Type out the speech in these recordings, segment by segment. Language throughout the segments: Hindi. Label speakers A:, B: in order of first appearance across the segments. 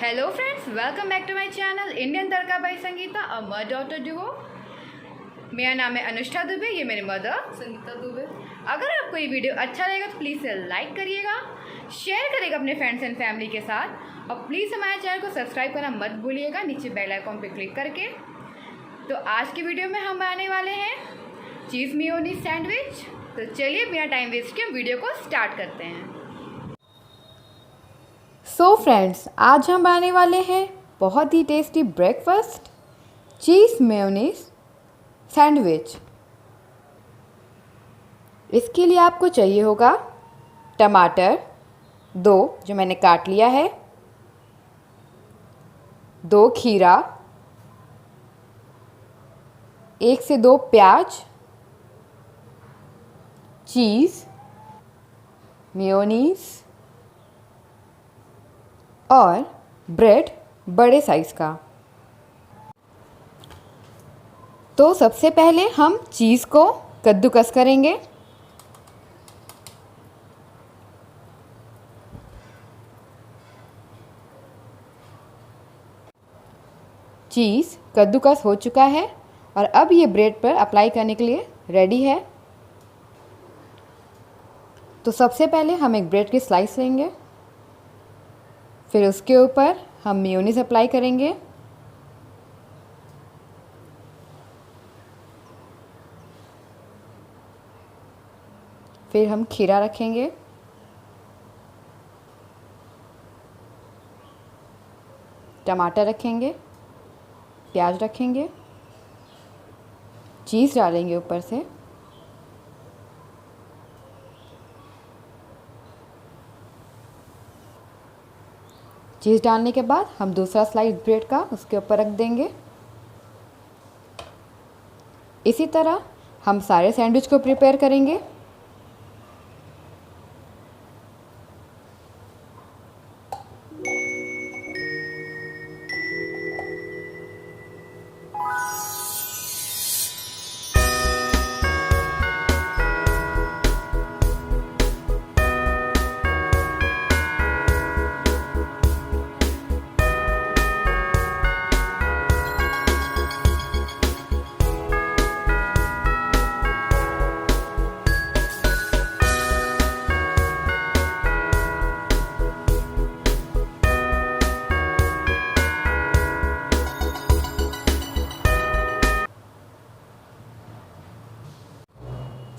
A: Hello friends, welcome back to my channel Indian Tadka by Sangeeta और मदर डॉटर डुओ। मेरा नाम है अनुष्ठा दुबे, ये मेरी मदर संगीता दुबे। अगर आपको ये वीडियो अच्छा लगेगा तो प्लीज़ लाइक करिएगा, शेयर करिएगा अपने फ्रेंड्स एंड फैमिली के साथ और प्लीज़ हमारे चैनल को सब्सक्राइब करना मत भूलिएगा नीचे बेल आइकॉन पर क्लिक करके। तो आज की वीडियो में हम बनाने वाले हैं चीज़ मेयोनीज सैंडविच। तो चलिए बिना टाइम वेस्ट किए वीडियो को स्टार्ट करते हैं।
B: सो फ्रेंड्स, आज हम बनाने वाले हैं बहुत ही टेस्टी ब्रेकफास्ट चीज़ मेयोनीज सैंडविच। इसके लिए आपको चाहिए होगा टमाटर 2 जो मैंने काट लिया है, 2 खीरा, 1 से 2 प्याज, चीज़, मेयोनीज और ब्रेड बड़े साइज़ का। तो सबसे पहले हम चीज़ को कद्दूकस करेंगे। चीज़ कद्दूकस हो चुका है और अब ये ब्रेड पर अप्लाई करने के लिए रेडी है। तो सबसे पहले हम एक ब्रेड की स्लाइस लेंगे, फिर उसके ऊपर हम मेयोनीज अप्लाई करेंगे। फिर हम खीरा रखेंगे, टमाटर रखेंगे, प्याज रखेंगे, चीज़ डालेंगे ऊपर से, चीज़ डालने के बाद हम दूसरा स्लाइस ब्रेड का उसके ऊपर रख देंगे। इसी तरह हम सारे सैंडविच को प्रिपेयर करेंगे।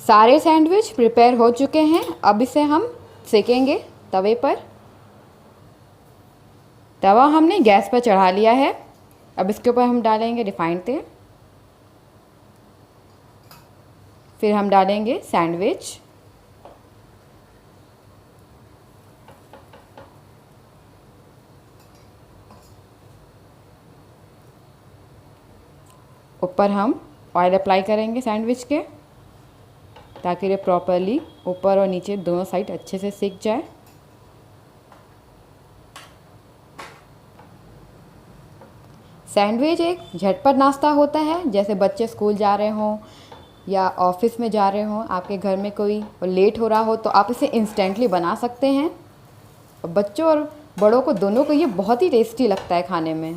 B: सारे सैंडविच प्रिपेयर हो चुके हैं। अब इसे हम सेकेंगे तवे पर। तवा हमने गैस पर चढ़ा लिया है। अब इसके ऊपर हम डालेंगे रिफाइंड तेल, फिर हम डालेंगे सैंडविच, ऊपर हम ऑयल अप्लाई करेंगे सैंडविच के, ताकि ये प्रॉपरली ऊपर और नीचे दोनों साइड अच्छे से सिक जाए। सैंडविच एक झटपट नाश्ता होता है। जैसे बच्चे स्कूल जा रहे हों या ऑफिस में जा रहे हों, आपके घर में कोई लेट हो रहा हो तो आप इसे इंस्टेंटली बना सकते हैं। और बच्चों और बड़ों को दोनों को ये बहुत ही टेस्टी लगता है खाने में।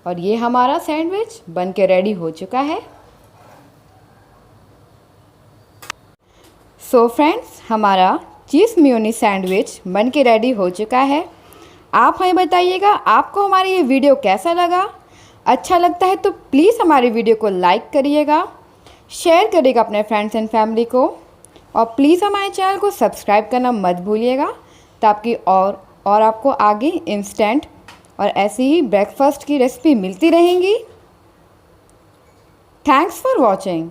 B: और ये हमारा सैंडविच बन के रेडी हो चुका है। सो फ्रेंड्स, हमारा चीज़ मेयोनीज सैंडविच बन के रेडी हो चुका है। आप हमें बताइएगा आपको हमारा ये वीडियो कैसा लगा। अच्छा लगता है तो प्लीज़ हमारी वीडियो को लाइक करिएगा, शेयर करिएगा अपने फ्रेंड्स एंड फैमिली को और प्लीज़ हमारे चैनल को सब्सक्राइब करना मत भूलिएगा, ताकि और आपको आगे इंस्टेंट और ऐसी ही ब्रेकफास्ट की रेसिपी मिलती रहेंगी। Thanks for watching.